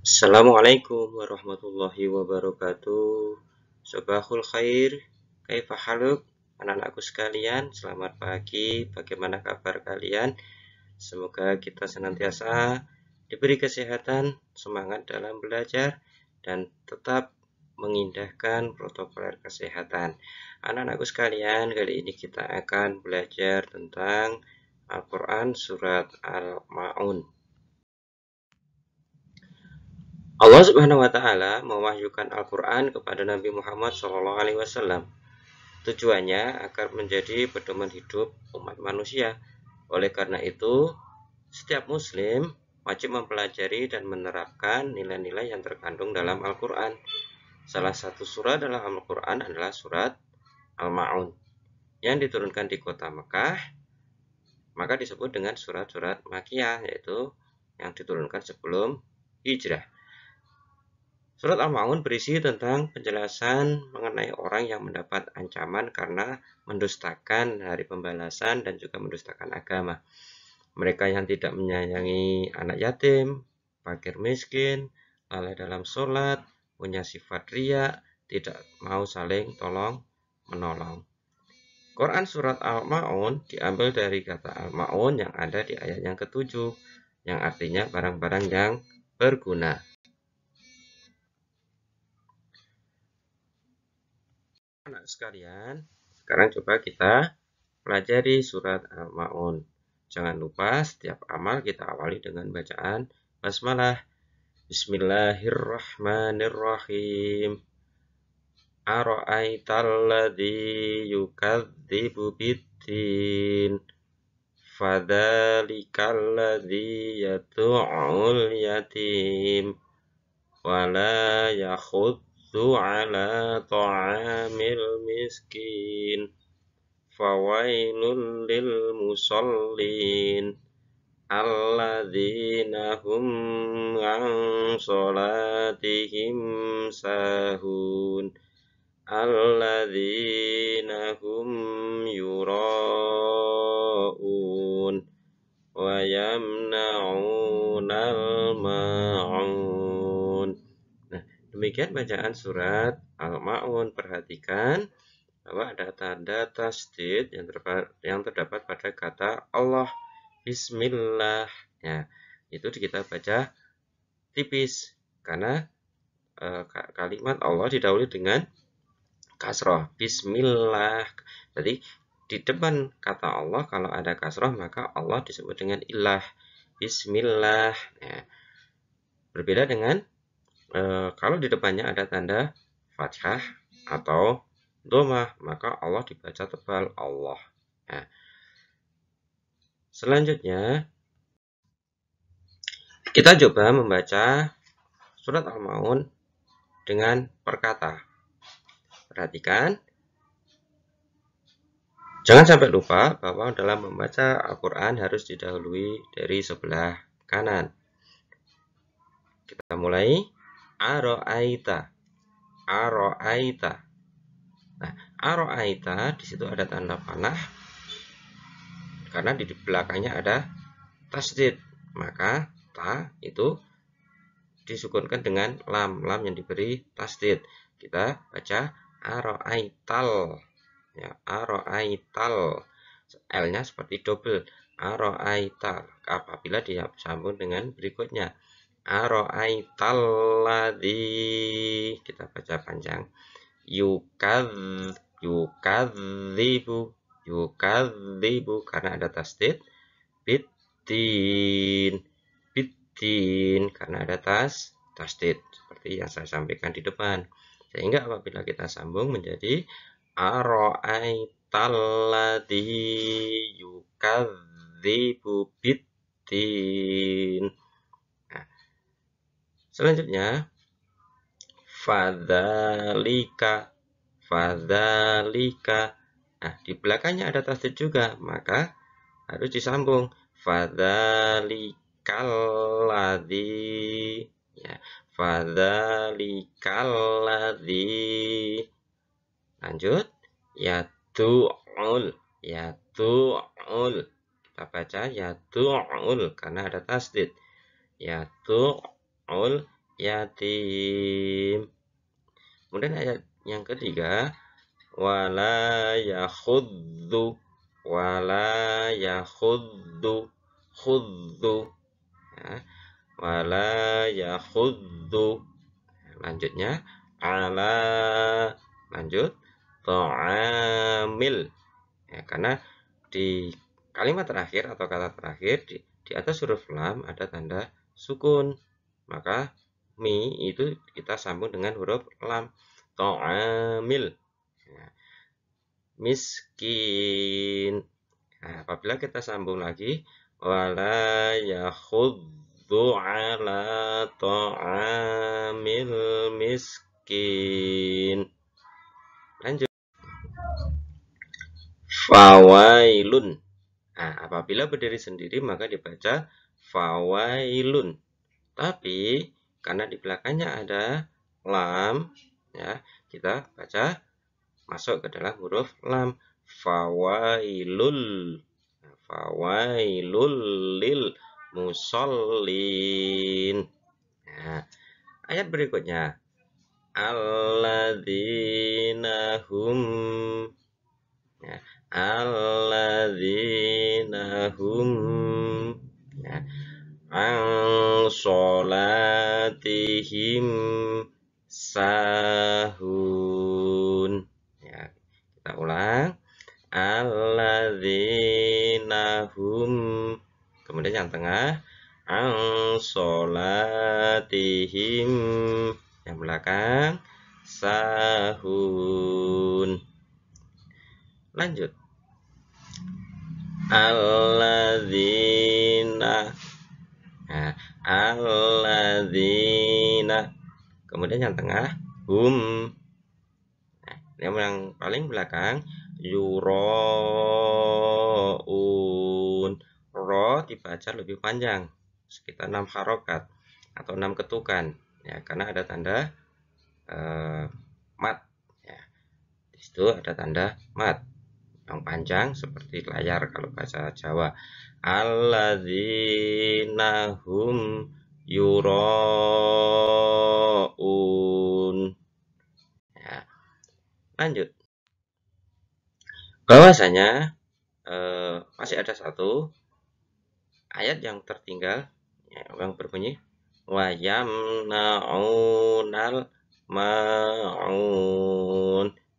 Assalamualaikum warahmatullahi wabarakatuh. Sobahul khair, kaifa haluk? Anak-anakku sekalian, selamat pagi. Bagaimana kabar kalian? Semoga kita senantiasa diberi kesehatan, semangat dalam belajar, dan tetap mengindahkan protokol kesehatan. Anak-anakku sekalian, kali ini kita akan belajar tentang Al-Quran Surat Al-Ma'un. Allah Subhanahu wa taala mewahyukan Al-Qur'an kepada Nabi Muhammad SAW. Tujuannya agar menjadi pedoman hidup umat manusia. Oleh karena itu, setiap muslim wajib mempelajari dan menerapkan nilai-nilai yang terkandung dalam Al-Qur'an. Salah satu surat dalam Al-Qur'an adalah surat Al-Ma'un yang diturunkan di kota Mekah, maka disebut dengan surat-surat Makkiyah, yaitu yang diturunkan sebelum hijrah. Surat Al-Ma'un berisi tentang penjelasan mengenai orang yang mendapat ancaman karena mendustakan hari pembalasan dan juga mendustakan agama. Mereka yang tidak menyayangi anak yatim, fakir miskin, lalai dalam sholat, punya sifat riya, tidak mau saling tolong menolong. Quran surat Al-Ma'un diambil dari kata Al-Ma'un yang ada di ayat yang ke-7, yang artinya barang-barang yang berguna. Anak sekalian, sekarang coba kita pelajari surat Al-Ma'un. Jangan lupa setiap amal kita awali dengan bacaan basmalah. Bismillahirrahmanirrahim. Ara'aitalladzi yukadzibu biddin. Fadzalikalladzi yad'ul yatim. Wala yakhuddu ala ta'amil miskin. Fawailul lil musallin alladzina hum an sholatihim sahun alladzina hum yura'un wa yamna'unal ma'un. Nah, demikian bacaan surat Al-Ma'un. Perhatikan bahwa ada tanda tasdid yang terdapat pada kata Allah, Bismillah. Ya, itu kita baca tipis karena kalimat Allah didahului dengan kasroh, Bismillah. Jadi di depan kata Allah kalau ada kasroh maka Allah disebut dengan ilah, Bismillah. Ya, berbeda dengan kalau di depannya ada tanda fathah atau domah, maka Allah dibaca tebal, Allah. Nah, selanjutnya kita coba membaca surat Al-Ma'un dengan perkata. Perhatikan, jangan sampai lupa bahwa dalam membaca Al-Quran harus didahului dari sebelah kanan. Kita mulai. Aro'aita, aro'aita. Nah, aro'aita di situ ada tanda panah karena di belakangnya ada tasdid, maka ta itu disukunkan dengan lam yang diberi tasdid. Kita baca aro'aital, ya, aro'aital, L-nya seperti double, aro'aital. Apabila disambung dengan berikutnya, aro'aital ladzi, kita baca panjang, yukadzibu karena ada tasdid, biddin karena ada tasdid seperti yang saya sampaikan di depan, sehingga apabila kita sambung menjadi aro'aitalladzi yukadzibu biddin. Nah, selanjutnya fadzalika. Nah, di belakangnya ada tasdid juga, maka harus disambung fadzalikalladzi, ya, fadzalikalladzi. Lanjut, yadu'ul. Kita baca yadu'ul karena ada tasdid, yadu'ul yatim. Kemudian ayat yang ketiga, wala yakhuddu, wala yakhuddu, khuddu, ya, wala yakhuddu. Lanjutnya ala, lanjut ta'amil, ya, karena di kalimat terakhir atau kata terakhir di atas huruf lam ada tanda sukun, maka mi itu kita sambung dengan huruf lam. Ta'amil, ya, miskin. Nah, apabila kita sambung lagi, wala yakhuddu ala ta'amil miskin. Lanjut. Fawailun. Nah, apabila berdiri sendiri maka dibaca fawailun. Tapi karena di belakangnya ada lam, ya, kita baca masuk ke dalam huruf lam. Fawailul, fawailul lil musallin. Nah, ayat berikutnya, alladzina hum, ya, alladzina hum, ya, an sholatihim sahun. Ya, kita ulang, alladzina hum, kemudian yang tengah an sholatihim, yang belakang sahun. Lanjut, alladzina, nah, alladzina, kemudian yang tengah hum, nah, yang paling belakang yuraun. Ro dibaca lebih panjang, sekitar 6 harokat atau 6 ketukan, ya, karena ada tanda mat, ya. Di situ ada tanda mat yang panjang seperti layar kalau bahasa Jawa. Alladzina hum yuraun. Ya. Lanjut. Bahwasanya masih ada satu ayat yang tertinggal, ya, yang berbunyi wa yamna'unal ma'un.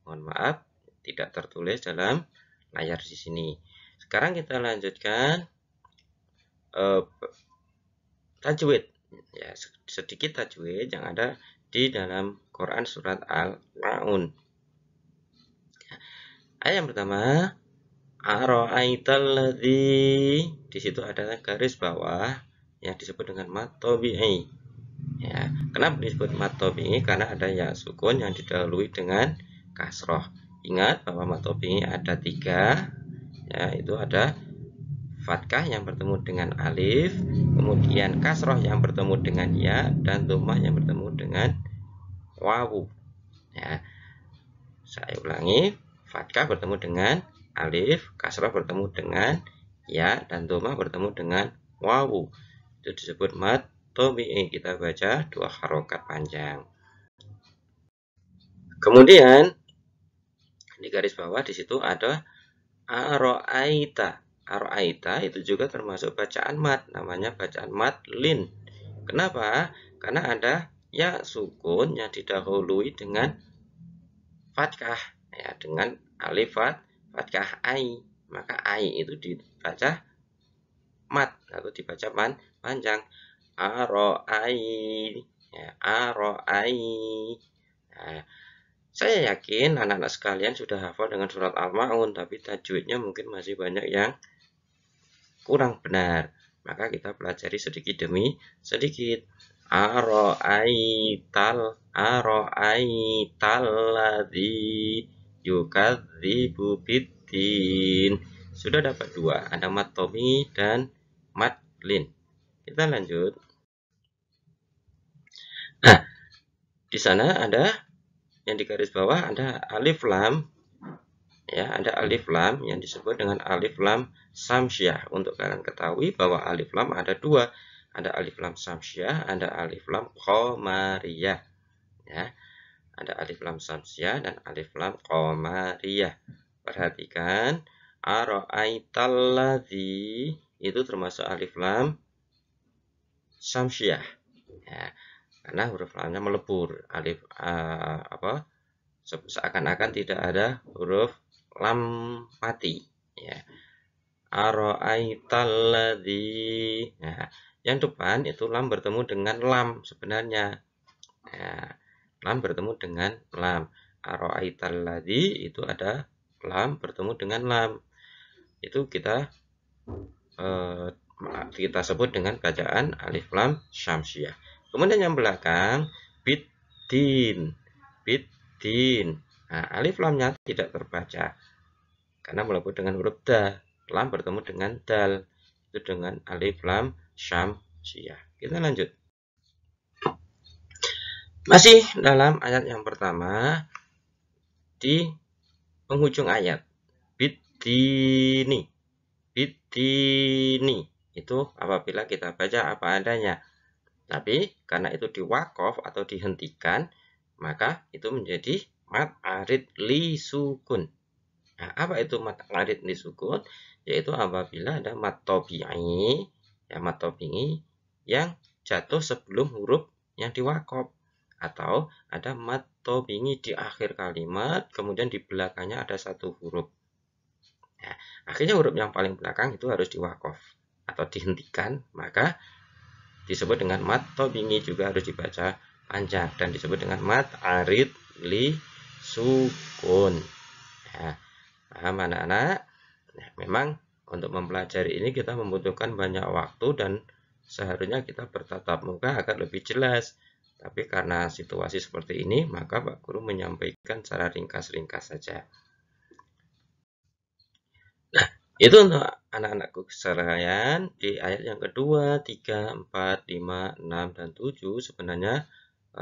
Mohon maaf, tidak tertulis dalam layar di sini. Sekarang kita lanjutkan tajwid, ya, sedikit tajwid yang ada di dalam Quran surat Al-Ma'un. Ayat yang pertama, ara'aital ladzi, di situ ada garis bawah yang disebut dengan mad tabi'i. Ya, kenapa disebut mad tabi'i? Karena ada ya sukun yang didahului dengan kasroh. Ingat bahwa mad tabi'i ada 3, ya, itu ada fathah yang bertemu dengan alif, kemudian kasroh yang bertemu dengan ya, dan dhammah yang bertemu dengan wawu. Ya, saya ulangi, fathah bertemu dengan alif, kasroh bertemu dengan ya, dan dhammah bertemu dengan wawu. Itu disebut mad tabi'i. Kita baca 2 harokat panjang. Kemudian di garis bawah di situ ada ara'aita. Ara'aita itu juga termasuk bacaan mad, namanya bacaan mad lin. Kenapa? Karena ada ya sukun yang didahului dengan fathah, ya, dengan alif fathah ai, maka ai itu dibaca mat atau dibaca panjang. Ara'ai, ya, ara'ai. Nah, saya yakin anak-anak sekalian sudah hafal dengan surat Al-Ma'un, tapi tajwidnya mungkin masih banyak yang kurang benar. Maka kita pelajari sedikit demi sedikit. Ara'aital ladzi yukadzibu biddin. Sudah dapat 2, ada mad tabi'i dan mad lin. Kita lanjut. Nah, di sana ada yang di garis bawah ada alif lam, ya, ada alif lam yang disebut dengan alif lam samsyah. Untuk kalian ketahui bahwa alif lam ada 2, ada alif lam samsiah, ada alif lam qamariyah. Ya, ada alif lam samsiah dan alif lam qamariyah. Perhatikan, ara'aitalladzi itu termasuk alif lam samsiah. Ya, karena huruf lamnya melebur. Alif seakan-akan tidak ada huruf lam mati. Ya. Ara'aitalladzi. Nah, yang depan itu lam bertemu dengan lam sebenarnya. Nah, lam bertemu dengan lam. Ara'aitalladzi itu ada lam bertemu dengan lam. Itu kita sebut dengan bacaan alif lam syamsiah. Kemudian yang belakang biddin. Biddin. Nah, alif lamnya tidak terbaca karena melebur dengan huruf da. Lam bertemu dengan dal, itu dengan alif lam syamsiah. Kita lanjut. Masih dalam ayat yang pertama, di penghujung ayat biddini. Biddini itu apabila kita baca apa adanya. Tapi karena itu diwaqaf atau dihentikan, maka itu menjadi mad arid li sukun. Nah, apa itu mad arid li sukun? Yaitu apabila ada mad tabi'i, ya mad tabi'i yang jatuh sebelum huruf yang diwaqaf, atau ada mad tabi'i di akhir kalimat, kemudian di belakangnya ada satu huruf. Nah, akhirnya huruf yang paling belakang itu harus diwaqaf atau dihentikan, maka disebut dengan mad tabi'i, juga harus dibaca panjang dan disebut dengan mad arid li sukun. Nah, paham anak-anak? Nah, memang untuk mempelajari ini kita membutuhkan banyak waktu dan seharusnya kita bertatap muka agar lebih jelas. Tapi karena situasi seperti ini, maka Pak Guru menyampaikan secara ringkas-ringkas saja. Nah, itu untuk anak-anakku sekalian di ayat yang kedua, 3, 4, 5, 6, dan 7 sebenarnya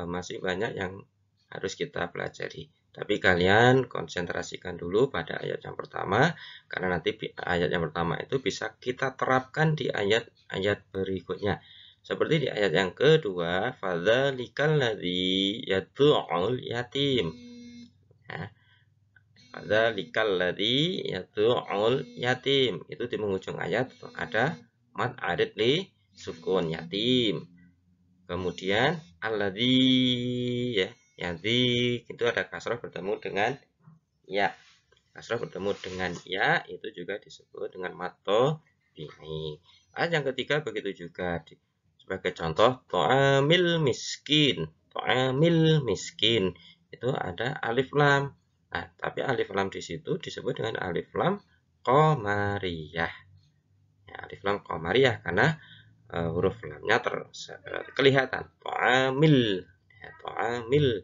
masih banyak yang harus kita pelajari. Tapi kalian konsentrasikan dulu pada ayat yang pertama, karena nanti ayat yang pertama itu bisa kita terapkan di ayat-ayat berikutnya. Seperti di ayat yang kedua, fadzalikal ladzi yad'ul yatim. Ya. Fadzalikal ladzi yad'ul yatim. Itu di penghujung ayat ada mad arid li sukun yatim. Kemudian alladzi, ya. Yadzi itu ada kasrah bertemu dengan ya. Kasrah bertemu dengan ya itu juga disebut dengan mad tabi'i. Ayat yang ketiga begitu juga. Sebagai contoh, ta'amil miskin. Ta'amil miskin itu ada alif lam. Nah, tapi alif lam di situ disebut dengan alif lam qamariyah. Ya, alif lam qamariyah karena huruf lamnya kelihatan. Ta'amil. Ya, ta'amil.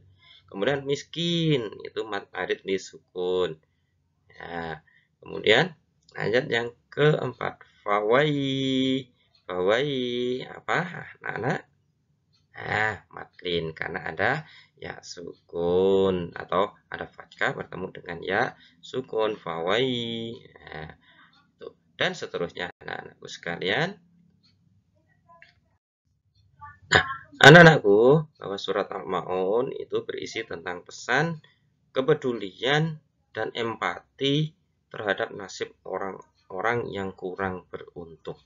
Kemudian miskin itu mad arid li sukun. Ya, kemudian ayat yang keempat, fawai. Fawai apa? Anak-anak? Nah, madlin karena ada ya sukun atau ada fathah bertemu dengan ya sukun fawai. Nah, dan seterusnya anak-anakku sekalian. Nah, anak-anakku, bahwa surat Al-Ma'un itu berisi tentang pesan kepedulian dan empati terhadap nasib orang-orang yang kurang beruntung.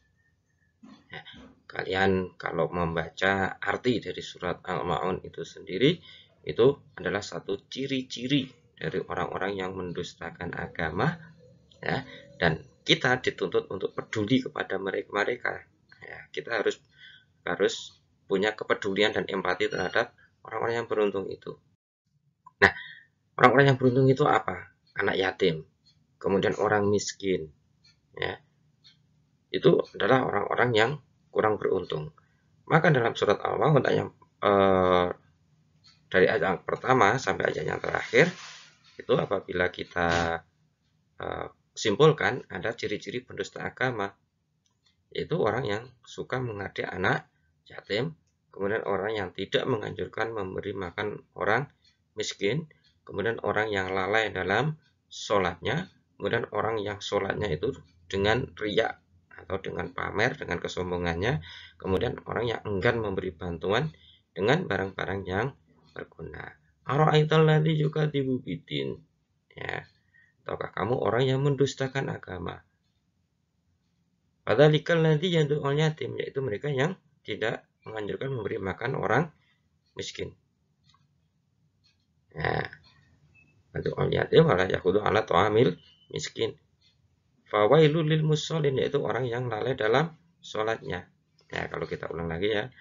Nah, kalian kalau membaca arti dari surat Al-Ma'un itu sendiri, itu adalah satu ciri-ciri dari orang-orang yang mendustakan agama, ya, dan kita dituntut untuk peduli kepada mereka. Ya, kita harus punya kepedulian dan empati terhadap orang-orang yang beruntung itu. Nah, orang-orang yang beruntung itu apa? Anak yatim, kemudian orang miskin, ya. Itu adalah orang-orang yang kurang beruntung. Maka dalam surat Al-Ma'un yang dari ayat yang pertama sampai ayat yang terakhir, itu apabila kita simpulkan ada ciri-ciri pendusta agama, yaitu orang yang suka mengadik anak yatim, kemudian orang yang tidak menganjurkan memberi makan orang miskin, kemudian orang yang lalai dalam sholatnya, kemudian orang yang sholatnya itu dengan riya. atau dengan pamer, dengan kesombongannya, kemudian orang yang enggan memberi bantuan dengan barang-barang yang berguna. Ara'aital ladzi yukadzibu biddin, ya, ataukah kamu orang yang mendustakan agama? Padzalikal ladzi yad'ul yatim, yaitu mereka yang tidak menganjurkan memberi makan orang miskin. Nah, yad'ul yatim wala yakhudhu ala ta'amil miskin. Fawailul lil musallin, yaitu orang yang lalai dalam sholatnya. Ya, kalau kita ulang lagi ya.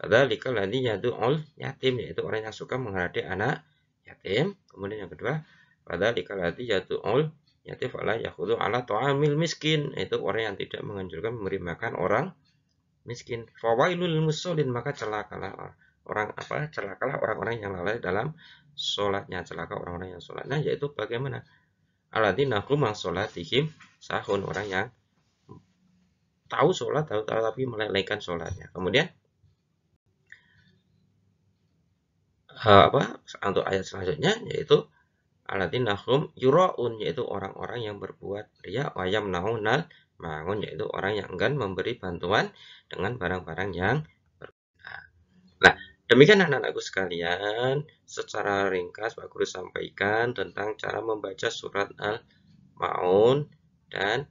Dzalika ladzi yad'ul yatim, yaitu orang yang suka menghadapi anak yatim. Kemudian yang kedua, dzalika ladzi yad'ul yatim fala yakhudhu ala ta'amil miskin, yaitu orang yang tidak menganjurkan memberi makan orang miskin. Fawailul lil musallin, maka celakalah orang-orang yang lalai dalam sholatnya. Celaka orang-orang yang sholatnya, yaitu bagaimana? Alladzina hum an sholatihim sahun, orang yang tahu sholat tapi melalaikan sholatnya. Kemudian untuk ayat selanjutnya yaitu alladzina hum yuraun, yaitu orang-orang yang berbuat riya, wa yamnaunal ma'un, yaitu orang yang enggan memberi bantuan dengan barang-barang yang berguna. Nah, demikian anak-anakku sekalian, secara ringkas Pak Guru sampaikan tentang cara membaca surat Al-Ma'un dan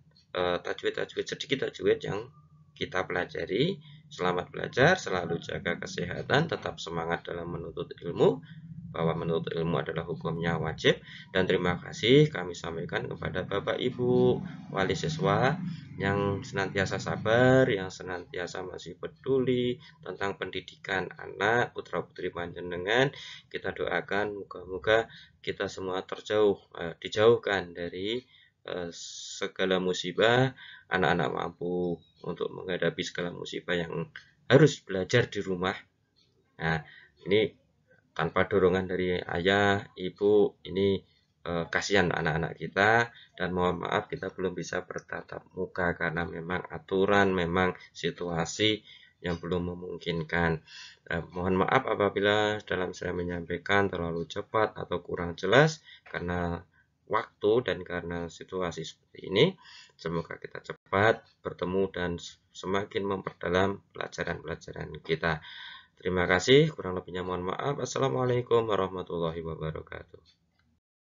tajwid-tajwid, sedikit tajwid yang kita pelajari. Selamat belajar, selalu jaga kesehatan, tetap semangat dalam menuntut ilmu, bahwa menuntut ilmu adalah hukumnya wajib. Dan terima kasih kami sampaikan kepada Bapak Ibu wali siswa yang senantiasa sabar, yang senantiasa masih peduli tentang pendidikan anak putra putri panjenengan. Kita doakan moga-moga kita semua dijauhkan dari segala musibah, anak-anak mampu untuk menghadapi segala musibah yang harus belajar di rumah. Nah, ini tanpa dorongan dari ayah, ibu, ini kasihan anak-anak kita, dan mohon maaf kita belum bisa bertatap muka karena memang aturan, memang situasi yang belum memungkinkan. Mohon maaf apabila dalam saya menyampaikan terlalu cepat atau kurang jelas karena waktu dan karena situasi seperti ini. Semoga kita cepat bertemu dan semakin memperdalam pelajaran-pelajaran kita. Terima kasih, kurang lebihnya mohon maaf. Assalamualaikum warahmatullahi wabarakatuh.